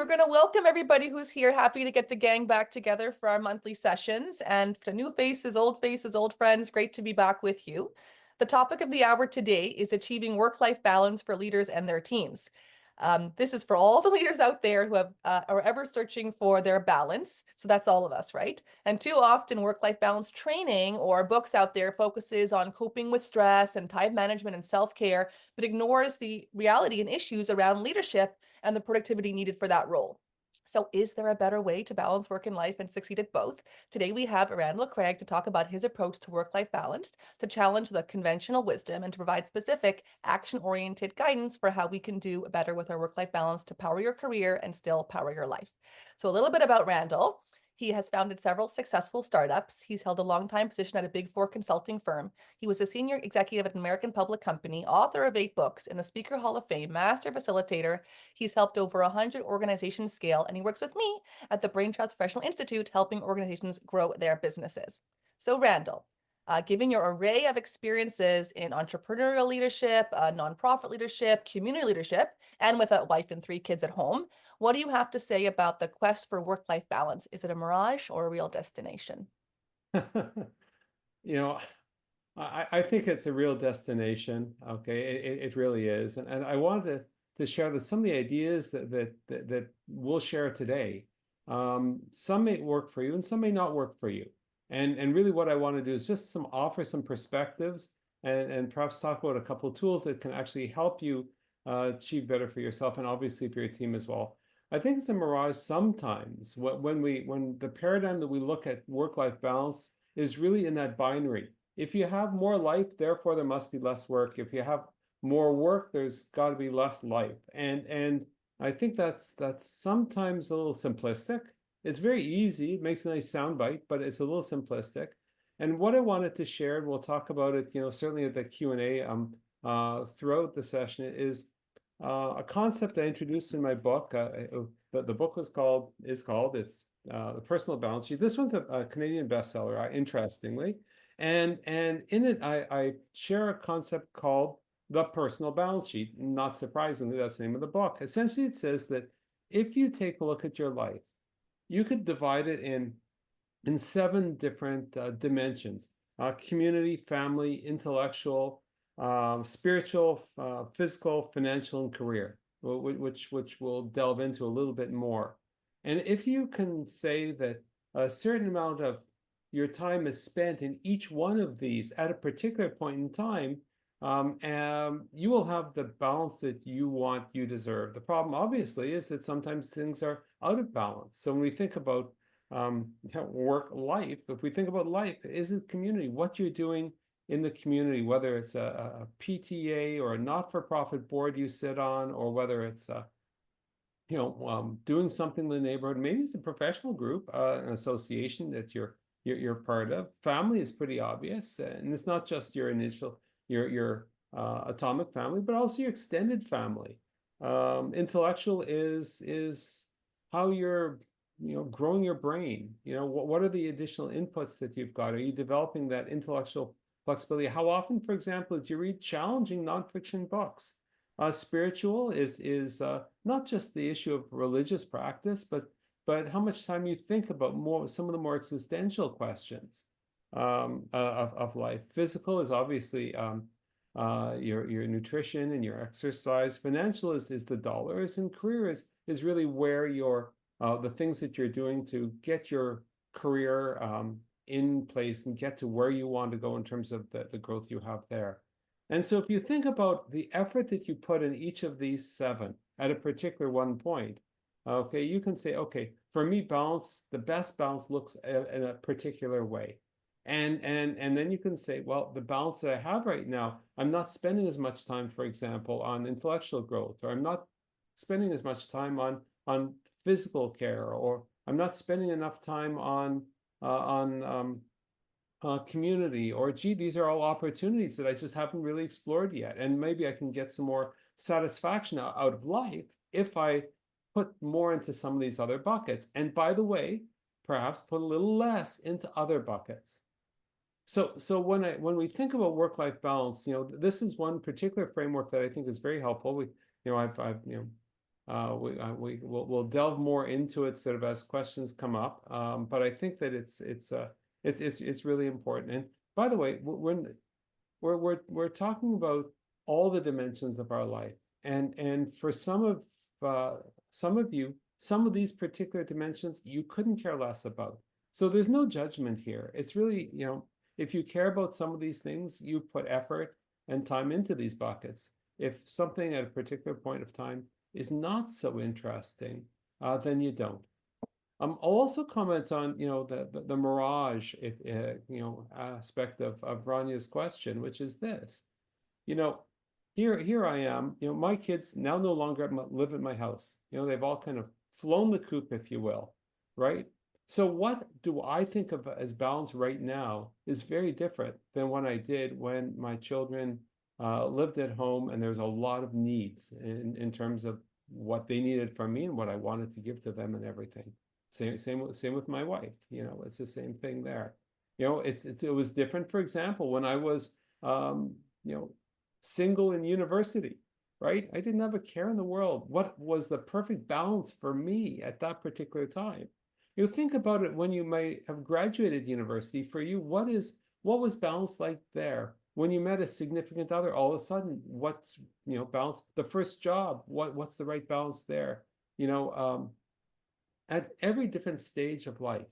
going to welcome everybody who's here. Happy to get the gang back together for our monthly sessions. And for new faces, old friends, great to be back with you. The topic of the hour today is achieving work-life balance for leaders and their teams. This is for all the leaders out there who are ever searching for their balance. So that's all of us, right? And too often work-life balance training or books out there focuses on coping with stress and time management and self-care, but ignores the reality and issues around leadership and the productivity needed for that role. So is there a better way to balance work and life and succeed at both? Today we have Randall Craig to talk about his approach to work-life balance, to challenge the conventional wisdom and to provide specific action-oriented guidance for how we can do better with our work-life balance to power your career and still power your life. So a little bit about Randall. He has founded several successful startups. He's held a long-time position at a Big Four consulting firm. He was a senior executive at an American public company, author of 8 books, in the Speaker Hall of Fame, master facilitator. He's helped over 100 organizations scale, and he works with me at the Brain Trust Professional Institute, helping organizations grow their businesses. So Randall, given your array of experiences in entrepreneurial leadership, nonprofit leadership, community leadership, and with a wife and 3 kids at home, what do you have to say about the quest for work-life balance? Is it a mirage or a real destination? You know, I think it's a real destination. Okay, it really is, and I wanted to share that some of the ideas that we'll share today, some may work for you and some may not work for you. And really, what I want to do is just offer some perspectives and perhaps talk about a couple of tools that can actually help you achieve better for yourself and obviously for your team as well. I think it's a mirage sometimes when the paradigm that we look at work-life balance is really in that binary. If you have more life, therefore there must be less work. If you have more work, there's got to be less life. And I think that's sometimes a little simplistic. It's very easy. It makes a nice soundbite, but it's a little simplistic. And what I wanted to share, and we'll talk about it, certainly at the Q&A throughout the session, is a concept I introduced in my book. The book is called The Personal Balance Sheet. This one's a Canadian bestseller, interestingly. And in it, I share a concept called the personal balance sheet. Not surprisingly, that's the name of the book. Essentially, it says that if you take a look at your life, you could divide it in 7 different dimensions: community, family, intellectual, spiritual, physical, financial, and career, which we'll delve into a little bit more. And if you can say that a certain amount of your time is spent in each one of these at a particular point in time, you will have the balance that you deserve. The problem, obviously, is that sometimes things are out of balance. So when we think about work life, if we think about life, is it community? What you're doing in the community, whether it's a PTA or a not-for-profit board you sit on, or whether it's doing something in the neighborhood. Maybe it's a professional group, an association that you're part of. Family is pretty obvious, and it's not just your atomic family, but also your extended family. Intellectual is how you're growing your brain. What are the additional inputs that you've got? Are you developing that intellectual flexibility? How often, for example, do you read challenging nonfiction books? Spiritual is not just the issue of religious practice, but how much time you think about some of the more existential questions of life. Physical is obviously your nutrition and your exercise. Financial is the dollars, and career is really where the things that you're doing to get your career in place and get to where you want to go in terms of the growth you have there. And so if you think about the effort that you put in each of these 7 at a particular one point, okay, you can say, okay, for me, the best balance looks in a particular way. And then you can say, well, the balance that I have right now, I'm not spending as much time, for example, on intellectual growth, or I'm not spending as much time on physical care, or I'm not spending enough time on community, or gee, these are all opportunities that I just haven't really explored yet. And maybe I can get some more satisfaction out of life if I put more into some of these other buckets. And by the way, perhaps put a little less into other buckets. So when we think about work-life balance, this is one particular framework that I think is very helpful. I've We'll delve more into it sort of as questions come up. But I think that it's really important. And by the way, we're talking about all the dimensions of our life, and for some of you, some of these particular dimensions you couldn't care less about. So there's no judgment here. It's really, if you care about some of these things, you put effort and time into these buckets. If something at a particular point of time is not so interesting, then you don't. I'll also comment on, the mirage, if aspect of Ranya's question, which is this. You know, here I am. My kids now no longer live in my house. They've all kind of flown the coop, if you will, right? So what do I think of as balance right now is very different than what I did when my children lived at home, and there's a lot of needs in terms of what they needed from me and what I wanted to give to them and everything. Same with my wife. It's the same thing there. It was different, for example, when I was single in university, right? I didn't have a care in the world. What was the perfect balance for me at that particular time? Think about it when you might have graduated university. For you, what was balance like there? When you met a significant other, all of a sudden, what's balance? The first job, what's the right balance there? At every different stage of life,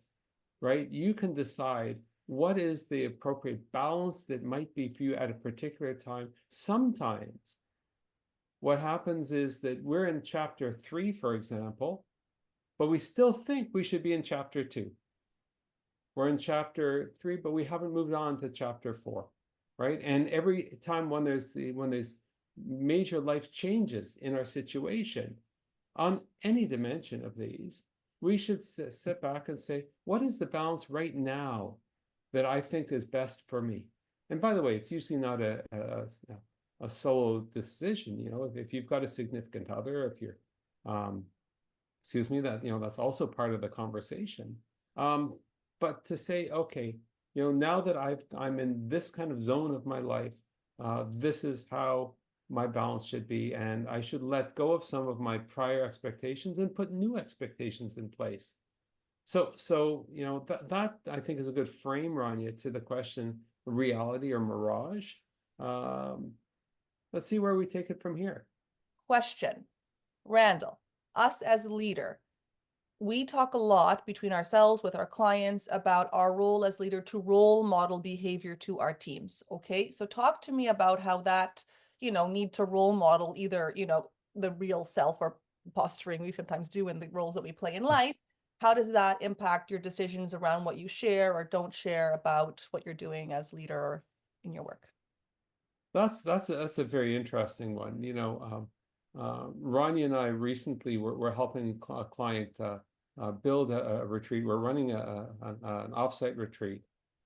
right? You can decide what is the appropriate balance that might be for you at a particular time. Sometimes what happens is that we're in chapter 3, for example, but we still think we should be in chapter 2. We're in chapter 3, but we haven't moved on to chapter 4, right? And every time when there's major life changes in our situation, on any dimension of these, we should sit back and say, what is the balance right now that I think is best for me? And by the way, it's usually not a solo decision. If you've got a significant other, if you're, that's also part of the conversation. But to say, okay, now that I'm in this kind of zone of my life, this is how my balance should be, and I should let go of some of my prior expectations and put new expectations in place. So that I think is a good frame, Rania, to the question, reality or mirage. Let's see where we take it from here. Question. Randall, us as a leader, we talk a lot between ourselves with our clients about our role as leader to role model behavior to our teams. Okay, so talk to me about how that, need to role model either, the real self or posturing we sometimes do in the roles that we play in life. How does that impact your decisions around what you share or don't share about what you're doing as leader in your work? That's a very interesting one. Ronnie and I recently were helping a client build a retreat. We're running an offsite retreat,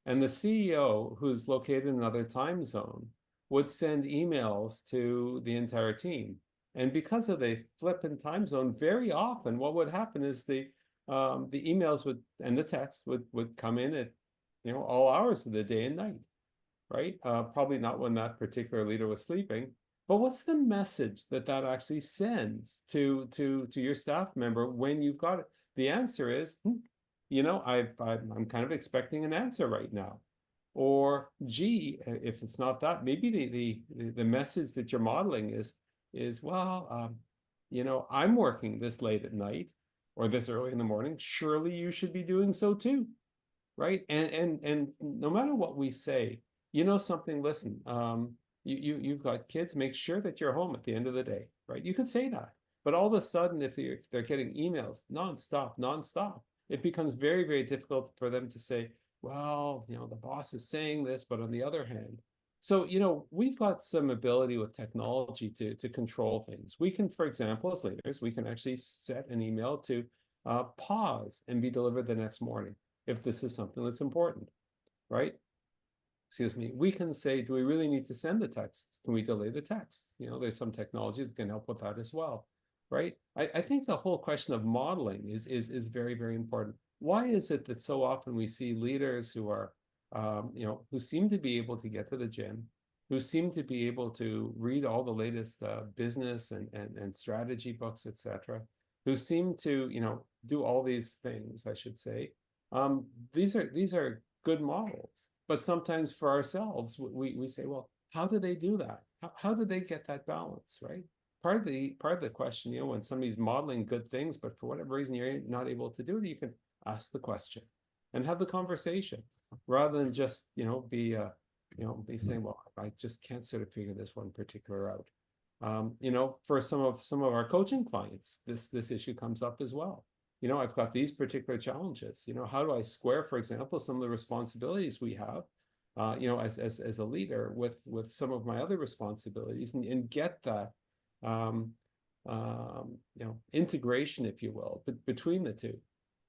and the CEO, who's located in another time zone, would send emails to the entire team. And because of the flippant time zone, very often what would happen is the emails and the text would come in at all hours of the day and night, right? Probably not when that particular leader was sleeping. But what's the message that actually sends to your staff member when you've got it? The answer is, I'm kind of expecting an answer right now. Or, gee, if it's not that, maybe the message that you're modeling is well, I'm working this late at night or this early in the morning. Surely you should be doing so too, right? And no matter what we say, something. Listen, you've got kids. Make sure that you're home at the end of the day, right? You could say that, but all of a sudden, if they're getting emails nonstop, it becomes very, very difficult for them to say, well, the boss is saying this, but on the other hand. So, we've got some ability with technology to control things. We can, for example, as leaders, we can actually set an email to pause and be delivered the next morning if this is something that's important, right? Excuse me. We can say, do we really need to send the texts? Can we delay the texts? There's some technology that can help with that as well, right? I think the whole question of modeling is very, very important. Why is it that so often we see leaders who are, who seem to be able to get to the gym, who seem to be able to read all the latest business and strategy books, etc., who seem to, do all these things, I should say. These are good models, but sometimes for ourselves, we say, well, how do they do that? How do they get that balance, right? Part of the question, when somebody's modeling good things, but for whatever reason you're not able to do it, you can ask the question and have the conversation rather than just, be saying, well, I just can't sort of figure this one particular out. For some of our coaching clients, this issue comes up as well. I've got these particular challenges. How do I square, for example, some of the responsibilities we have, as a leader with some of my other responsibilities and get that, integration, if you will, between the two,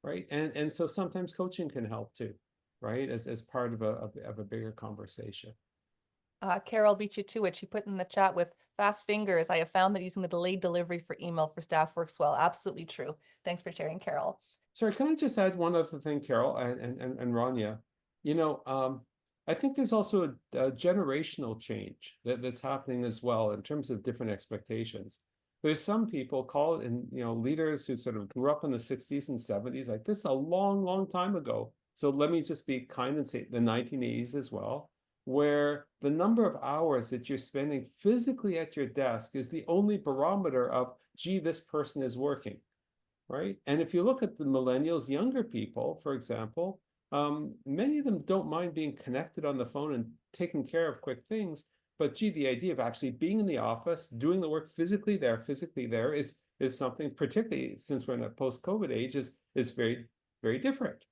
right? And so sometimes coaching can help too, right? As part of a bigger conversation. Carol beat you to it. She put in the chat with fast fingers. I have found that using the delayed delivery for email for staff works well. Absolutely true. Thanks for sharing, Carol. Sorry, can I just add one other thing, Carol and Rania? I think there's also a generational change that's happening as well in terms of different expectations. There's some people call it, and leaders who sort of grew up in the 60s and 70s, like this a long, long time ago. So let me just be kind and say the 1980s as well, where the number of hours that you're spending physically at your desk is the only barometer of, gee, this person is working, right? And if you look at the millennials, younger people, for example, many of them don't mind being connected on the phone and taking care of quick things. But gee, the idea of actually being in the office, doing the work physically there is something, particularly since we're in a post-COVID age, is very, very different,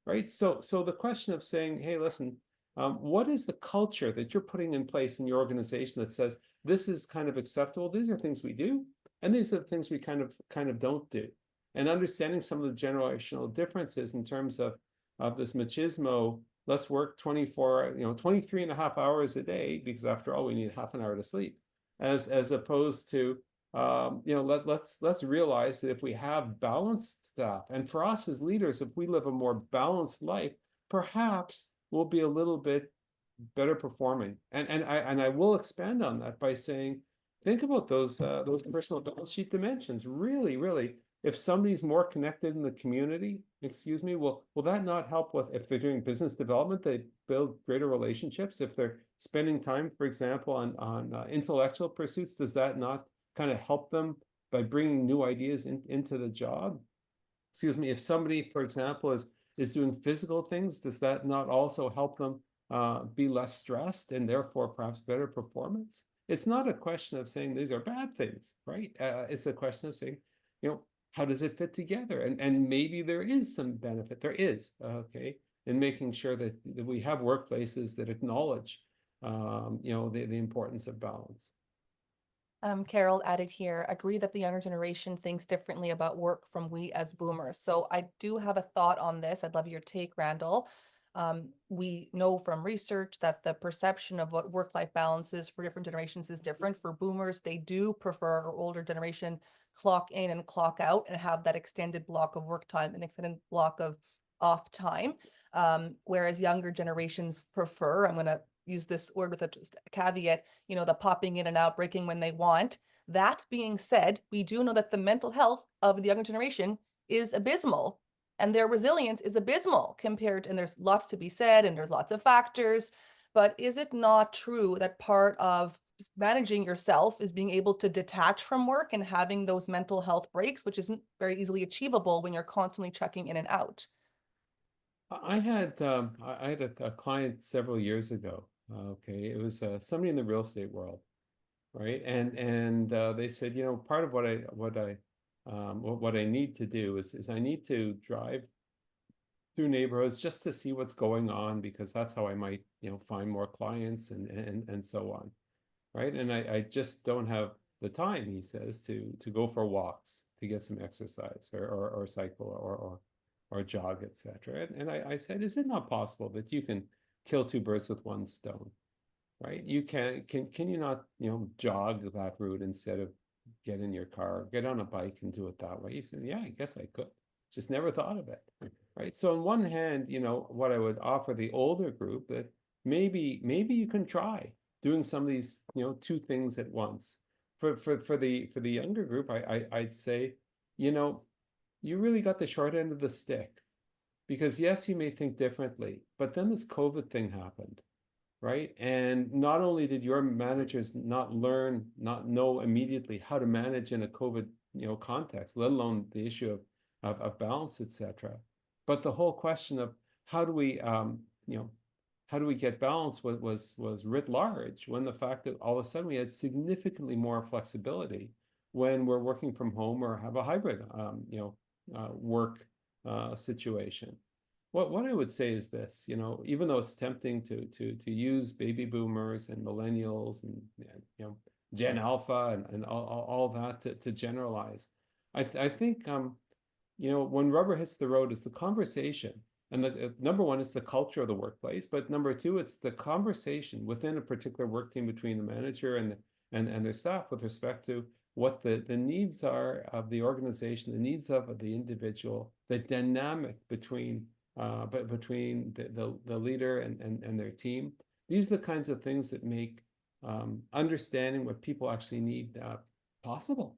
right? So the question of saying, hey, listen, what is the culture that you're putting in place in your organization that says this is kind of acceptable? These are things we do, and these are the things we kind of don't do. And understanding some of the generational differences in terms of this machismo, let's work 23 and a half hours a day, because after all, we need half an hour to sleep, as opposed to, let's realize that if we have balanced staff, and for us as leaders, if we live a more balanced life, perhaps we'll be a little bit better performing. And I will expand on that by saying, think about those personal balance sheet dimensions. Really, really, if somebody's more connected in the community, excuse me, will that not help with, if they're doing business development, they build greater relationships? If they're spending time, for example, on intellectual pursuits, does that not kind of help them by bringing new ideas into the job? Excuse me, if somebody, for example, is doing physical things, does that not also help them be less stressed and therefore perhaps better performance? It's not a question of saying these are bad things, right? It's a question of saying, how does it fit together? And maybe there is some benefit. There is, okay, in making sure that we have workplaces that acknowledge, the importance of balance. Carol added here, agree that the younger generation thinks differently about work from we as boomers. So I do have a thought on this. I'd love your take, Randall. We know from research that the perception of what work-life balance is for different generations is different. For boomers, they do prefer our older generation clock in and clock out and have that extended block of work time and extended block of off time. Whereas younger generations prefer, I'm going to use this word with just a caveat, the popping in and out, breaking when they want. That being said, we do know that the mental health of the younger generation is abysmal and their resilience is abysmal compared, and there's lots to be said and there's lots of factors, but is it not true that part of managing yourself is being able to detach from work and having those mental health breaks, which isn't very easily achievable when you're constantly checking in and out? I had a client several years ago. Okay, it was somebody in the real estate world, right? And they said, part of what I need to do is I need to drive through neighborhoods just to see what's going on, because that's how I might, find more clients and so on, right? And I just don't have the time, he says, to go for walks, to get some exercise or cycle or jog, etc. And I said, is it not possible that you can kill two birds with one stone, right? Can you not, jog that route instead of get in your car, get on a bike and do it that way? He said, yeah, I guess I could. Just never thought of it, right? So on one hand, what I would offer the older group, that maybe you can try, doing some of these, two things at once. For the younger group, I'd say, you really got the short end of the stick, because yes, you may think differently, but then this COVID thing happened, right? And not only did your managers not know immediately how to manage in a COVID, context, let alone the issue of balance, etc., but the whole question of how do we, how do we get balance was writ large, when the fact that all of a sudden we had significantly more flexibility when we're working from home or have a hybrid, work situation. What I would say is this, even though it's tempting to use baby boomers and millennials and Gen Alpha and all that to generalize, I think when rubber hits the road is the conversation. And the number one is the culture of the workplace, but number two, it's the conversation within a particular work team between the manager and their staff with respect to what the needs are of the organization, the needs of the individual, the dynamic between the leader and their team. These are the kinds of things that make understanding what people actually need possible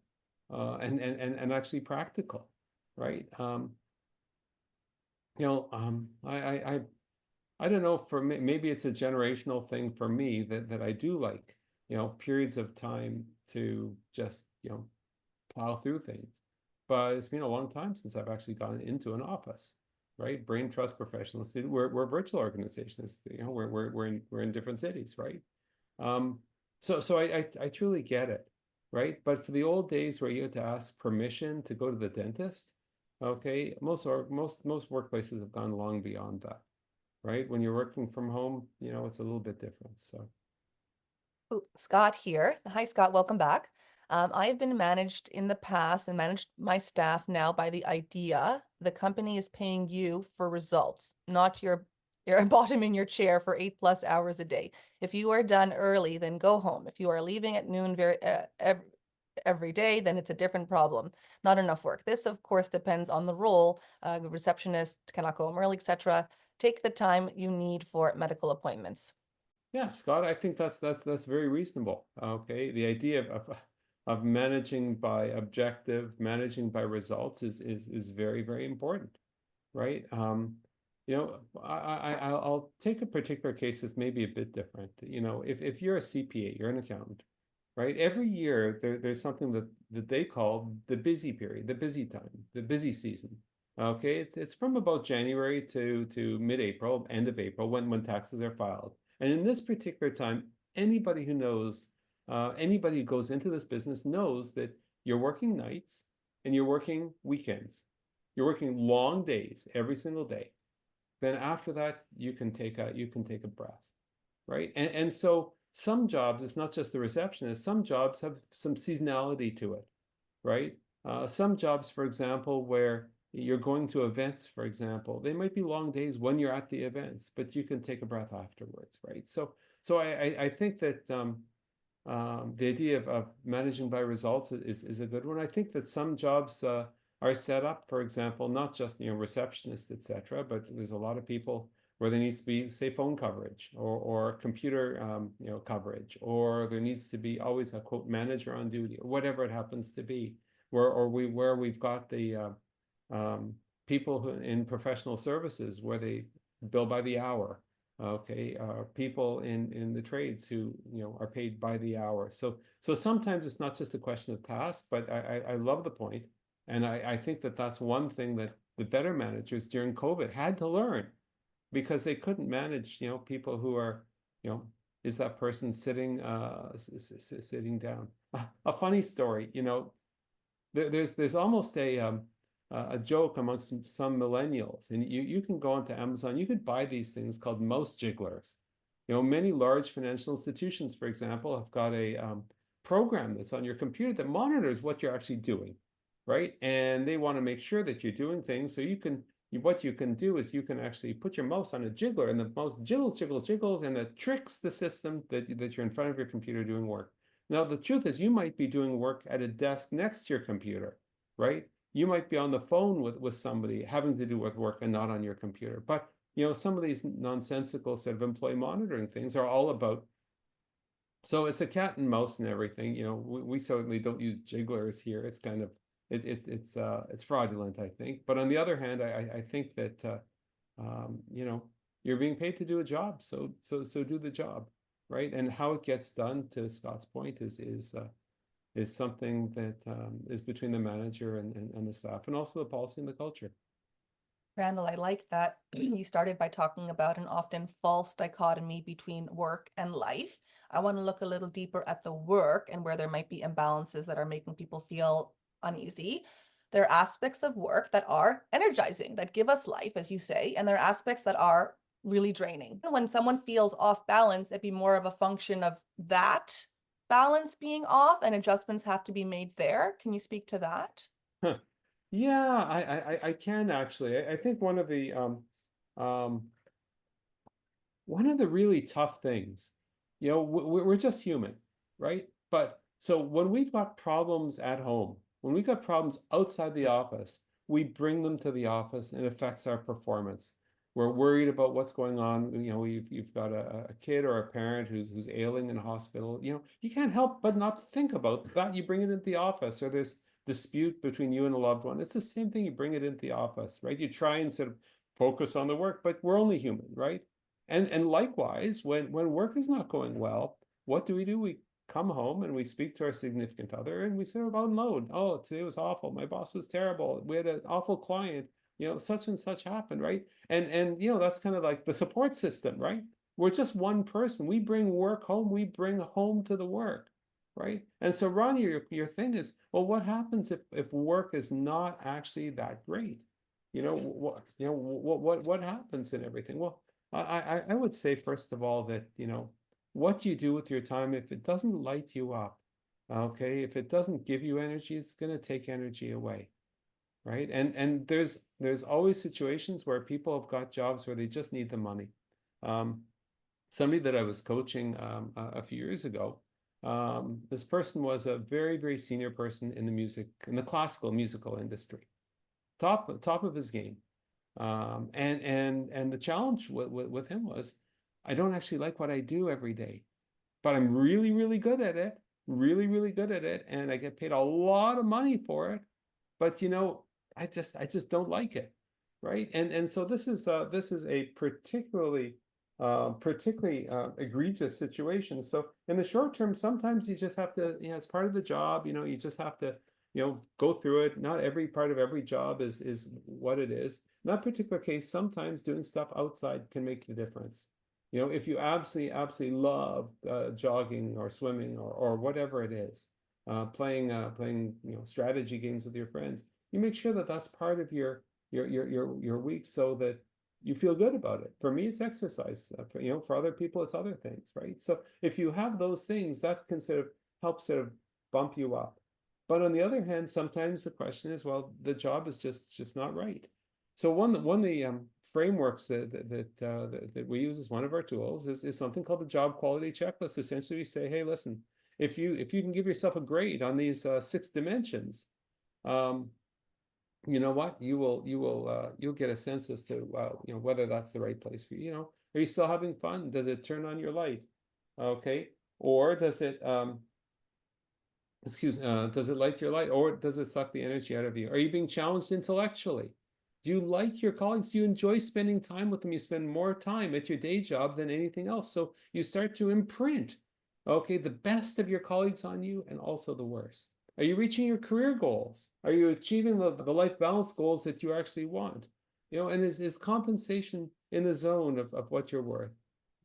and actually practical, right? I don't know, for me, maybe it's a generational thing for me that I do like, periods of time to just, plow through things. But it's been a long time since I've actually gone into an office, right? Brain trust professionals, we're virtual organizations, we're in different cities, right? So I truly get it, right? But for the old days where you had to ask permission to go to the dentist, okay, most workplaces have gone long beyond that, right? When you're working from home, it's a little bit different. So Ooh, Scott here. Hi, Scott. Welcome back. I have been managed in the past and managed my staff now by the idea the company is paying you for results, not your bottom in your chair for 8+ hours a day. If you are done early, then go home. If you are leaving at noon every day, then it's a different problem. Not enough work. This, of course, depends on the role. The receptionist cannot go home early, etc. Take the time you need for medical appointments. yeah, Scott, I think that's very reasonable. Okay, the idea of managing by objective, managing by results is very, very important, right? I'll take a particular case that's maybe a bit different. If you're a CPA, you're an accountant, right? Every year there's something that they call the busy period, the busy time, the busy season. Okay, it's from about January to mid-April, end of April, when taxes are filed. And in this particular time, anybody who knows, anybody who goes into this business knows that you're working nights and you're working weekends. You're working long days every single day. Then after that, you can take a breath, right? And so some jobs, it's not just the receptionist. Some jobs have some seasonality to it, right? Some jobs, for example, where you're going to events, for example, they might be long days when you're at the events, but you can take a breath afterwards, right? So I think that the idea of managing by results is a good one. I think that some jobs are set up, for example, not just receptionists, etc., but there's a lot of people where there needs to be, say, phone coverage or computer coverage, or there needs to be always a quote manager on duty, or whatever it happens to be, where we've got the people who in professional services where they bill by the hour. Okay, people in the trades who are paid by the hour. So sometimes it's not just a question of task, but I love the point, and I think that's one thing that the better managers during COVID had to learn, because they couldn't manage people who are is that person sitting sitting down. A funny story, there's almost a joke amongst some millennials, and you can go onto Amazon, you could buy these things called mouse jigglers. Many large financial institutions, for example, have got a program that's on your computer that monitors what you're actually doing, right? And they want to make sure that you're doing things. So what you can do is you can actually put your mouse on a jiggler, and the mouse jiggles, and it tricks the system that you're in front of your computer doing work. Now, the truth is you might be doing work at a desk next to your computer, right? You might be on the phone with somebody having to do with work and not on your computer. But some of these nonsensical sort of employee monitoring things are all about So it's a cat and mouse and everything. We certainly don't use jigglers here. It's kind of it's fraudulent, I think. But on the other hand, I think that you're being paid to do a job, so do the job, right? And how it gets done, to Scott's point, is something that is between the manager and the staff, and also the policy and the culture. Randall, I like that you started by talking about an often false dichotomy between work and life. I want to look a little deeper at the work and where there might be imbalances that are making people feel uneasy. There are aspects of work that are energizing, that give us life, as you say, and there are aspects that are really draining. When someone feels off balance, it'd be more of a function of that balance being off and adjustments have to be made there. Can you speak to that? Huh. Yeah, I can actually. I think um one of the really tough things, we're just human, right? But so when we've got problems at home, when we've got problems outside the office, we bring them to the office and it affects our performance. We're worried about what's going on. You've got a kid or a parent who's ailing in a hospital. You can't help but not think about that. You bring it into the office, or there's dispute between you and a loved one. It's the same thing. You bring it into the office, right? You try and sort of focus on the work, but we're only human, right? And likewise, when work is not going well, what do? We come home and we speak to our significant other and we sort of unload. Oh, today was awful. My boss was terrible. We had an awful client. Such and such happened, right? And that's kind of like the support system, right? We're just one person. We bring work home. We bring home to the work, right? And so, Ronnie, your thing is, well, what happens if work is not actually that great? What happens in everything? Well, I would say, first of all, that, what you do with your time, if it doesn't light you up, okay, if it doesn't give you energy, it's going to take energy away, right? And there's always situations where people have got jobs where they just need the money. Um, Somebody that I was coaching a few years ago, this person was a very, very senior person in the classical musical industry, top of his game. And the challenge with him was, I don't actually like what I do every day, but I'm really, really good at it, really, really good at it, and I get paid a lot of money for it. But I just don't like it, right? And so this is a particularly egregious situation. So in the short term, sometimes you just have to, it's part of the job. You just have to go through it. Not every part of every job is what it is. In that particular case, sometimes doing stuff outside can make the difference. If you absolutely love jogging or swimming or whatever it is, playing strategy games with your friends, you make sure that that's part of your week, so that you feel good about it. For me, it's exercise. For other people, it's other things, right? So if you have those things, that can sort of help sort of bump you up. But on the other hand, sometimes the question is, well, the job is just not right. So one of the frameworks that we use as one of our tools is something called the job quality checklist. Essentially, we say, hey, listen, if you can give yourself a grade on these 6 dimensions, um, you know what, you'll get a sense as to whether that's the right place for you. Are you still having fun? Does it turn on your light? Okay. Or does it light your light, or does it suck the energy out of you? Are you being challenged intellectually? Do you like your colleagues? Do you enjoy spending time with them? You spend more time at your day job than anything else. So you start to imprint, okay, the best of your colleagues on you, and also the worst. Are you reaching your career goals? Are you achieving the life balance goals that you actually want? And is compensation in the zone of what you're worth?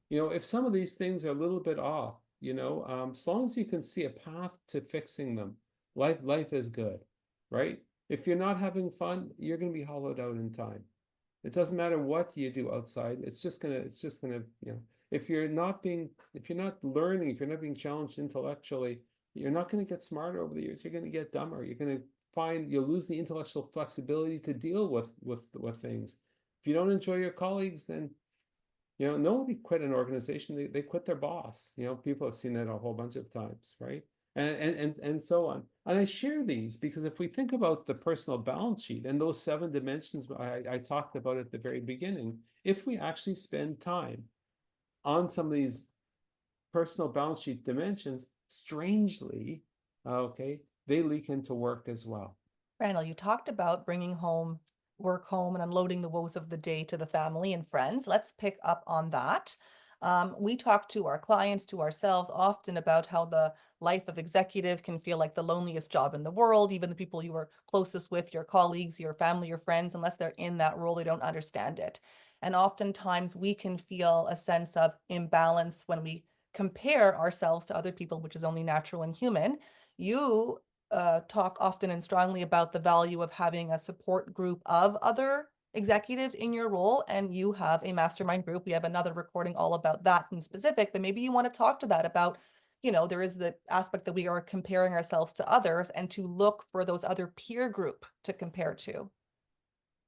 If some of these things are a little bit off, as long as you can see a path to fixing them, life is good, right? If you're not having fun, you're going to be hollowed out in time. It doesn't matter what you do outside. It's just gonna, if you're not learning, if you're not being challenged intellectually, you're not going to get smarter over the years. You're going to get dumber. You'll lose the intellectual flexibility to deal with things. If you don't enjoy your colleagues, then nobody quit an organization. They quit their boss. People have seen that a whole bunch of times, right? And so on. And I share these because if we think about the personal balance sheet and those 7 dimensions I talked about at the very beginning, if we actually spend time on some of these personal balance sheet dimensions, strangely, okay, they leak into work as well. Randall, you talked about bringing home, work home, and unloading the woes of the day to the family and friends. Let's pick up on that. We talk to our clients, to ourselves often about how the life of executive can feel like the loneliest job in the world. Even the people you are closest with, your colleagues, your family, your friends, unless they're in that role, they don't understand it. And oftentimes we can feel a sense of imbalance when we compare ourselves to other people, which is only natural and human. You talk often and strongly about the value of having a support group of other executives in your role, and you have a mastermind group. We have another recording all about that in specific, but maybe you want to talk to that about, there is the aspect that we are comparing ourselves to others and to look for those other peer group to compare to.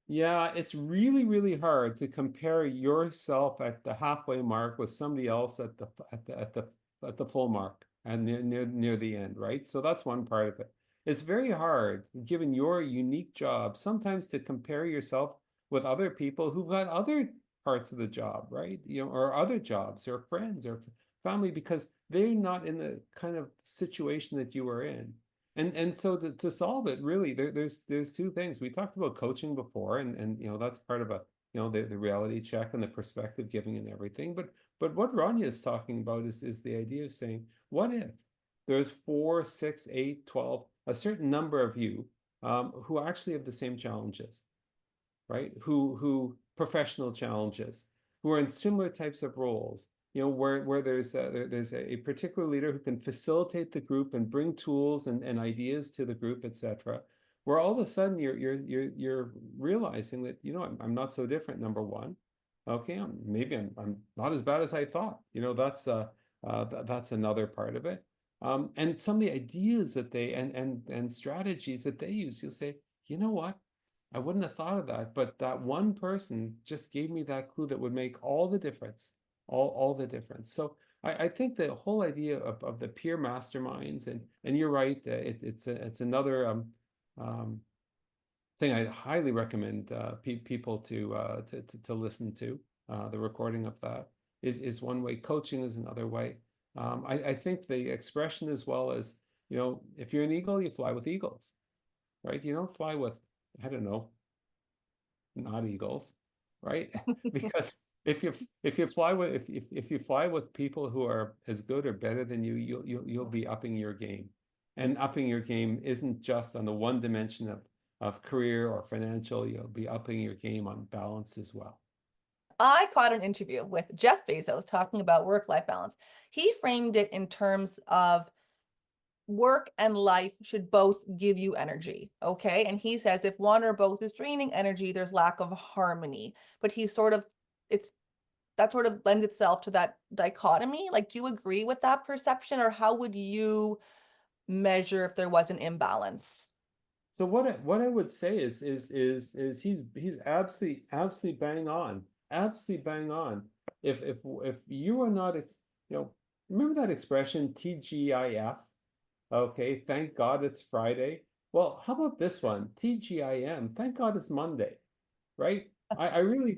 Yeah, it's really, really hard to compare yourself at the halfway mark with somebody else at the full mark and near the end, right? So that's one part of it. It's very hard, given your unique job, sometimes to compare yourself with other people who've got other parts of the job, right? Or other jobs or friends or family, because they're not in the kind of situation that you are in. And so to solve it, really, there's two things. We talked about coaching before, and that's part of the reality check and the perspective giving and everything. But what Rania is talking about is the idea of saying, what if there's 4, 6, 8, 12, a certain number of you who actually have the same challenges, right? Who professional challenges, who are in similar types of roles, where there's a particular leader who can facilitate the group and bring tools and ideas to the group, etc. Where all of a sudden you're realizing that I'm not so different. Number one, okay, maybe I'm not as bad as I thought. That's another part of it. And some of the ideas that they and strategies that they use, you'll say, you know what? I wouldn't have thought of that, but that one person just gave me that clue that would make all the difference, all the difference. So I think the whole idea of the peer masterminds, and you're right, it's another um, thing I'd highly recommend people to listen to. The recording of that is one way. Coaching is another way. I think the expression as well as, if you're an eagle, you fly with eagles, right? You don't fly with, I don't know, not eagles, right? Because if you fly with if you fly with people who are as good or better than you, you'll be upping your game. And upping your game isn't just on the one dimension of career or financial, you'll be upping your game on balance as well. I caught an interview with Jeff Bezos talking about work-life balance. He framed it in terms of work and life should both give you energy. Okay. And he says if one or both is draining energy, there's lack of harmony. But it's that sort of lends itself to that dichotomy. Like, do you agree with that perception, or how would you measure if there was an imbalance? So what I would say is he's absolutely bang on, absolutely bang on. If you are not, remember that expression TGIF? Okay, thank God it's Friday. Well, how about this one? TGIM, thank God it's Monday, right? I really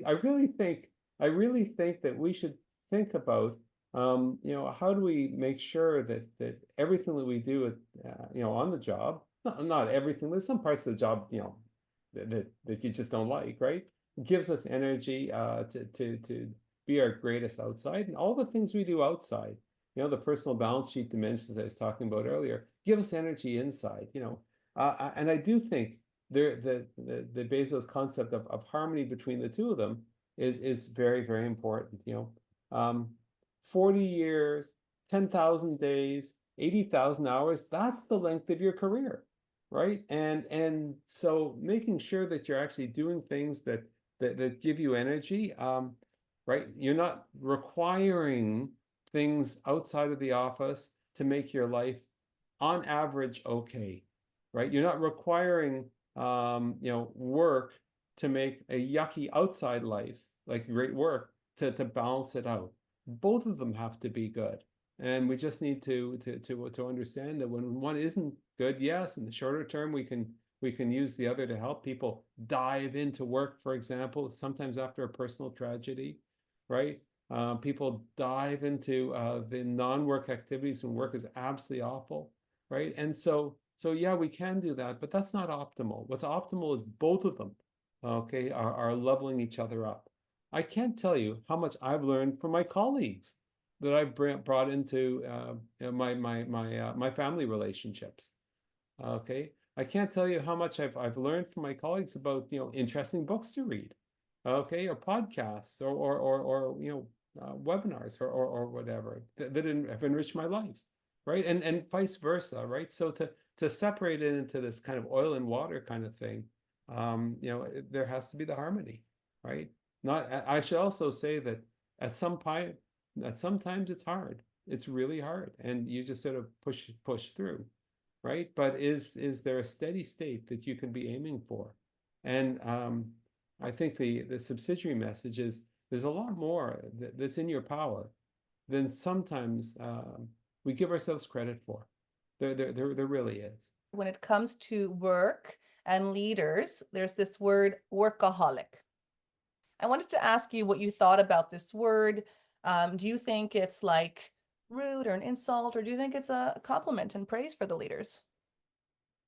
think that we should think about, how do we make sure that everything that we do, on the job, not everything, there's some parts of the job, that you just don't like, right? Gives us energy to be our greatest outside, and all the things we do outside, the personal balance sheet dimensions I was talking about earlier, give us energy inside, and I do think the Bezos concept of harmony between the two of them is very, very important. 40 years, 10,000 days, 80,000 hours, that's the length of your career, right? And so making sure that you're actually doing things that give you energy, right? You're not requiring things outside of the office to make your life on average okay, right? You're not requiring work to make a yucky outside life, like great work, to balance it out. Both of them have to be good. And we just need to understand that when one isn't good, yes, in the shorter term, we can use the other to help people dive into work, for example, sometimes after a personal tragedy, right? People dive into the non-work activities when work is absolutely awful, right? And so yeah, we can do that, but that's not optimal. What's optimal is both of them, okay, are leveling each other up. I can't tell you how much I've learned from my colleagues that I've brought into my family relationships. Okay, I can't tell you how much I've learned from my colleagues about interesting books to read, okay, or podcasts or webinars or whatever that have enriched my life, right? And vice versa, right? So to separate it into this kind of oil and water kind of thing, there has to be the harmony, right? Not I should also say that at some point, at sometimes it's hard. It's really hard, and you just sort of push through, right? But is there a steady state that you can be aiming for? And I think the subsidiary message is there's a lot more that's in your power than sometimes we give ourselves credit for. There really is. When it comes to work and leaders, there's this word workaholic. I wanted to ask you what you thought about this word. Do you think it's like rude or an insult, or do you think it's a compliment and praise for the leaders?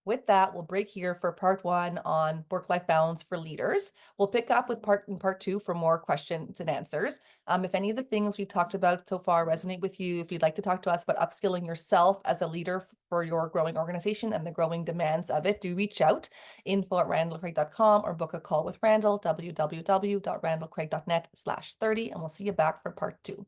With that, we'll break here for part one on work-life balance for leaders. We'll pick up with part two for more questions and answers. If any of the things we've talked about so far resonate with you, if you'd like to talk to us about upskilling yourself as a leader for your growing organization and the growing demands of it, do reach out, info@randallcraig.com, or book a call with Randall, www.randallcraig.net/30, and we'll see you back for part two.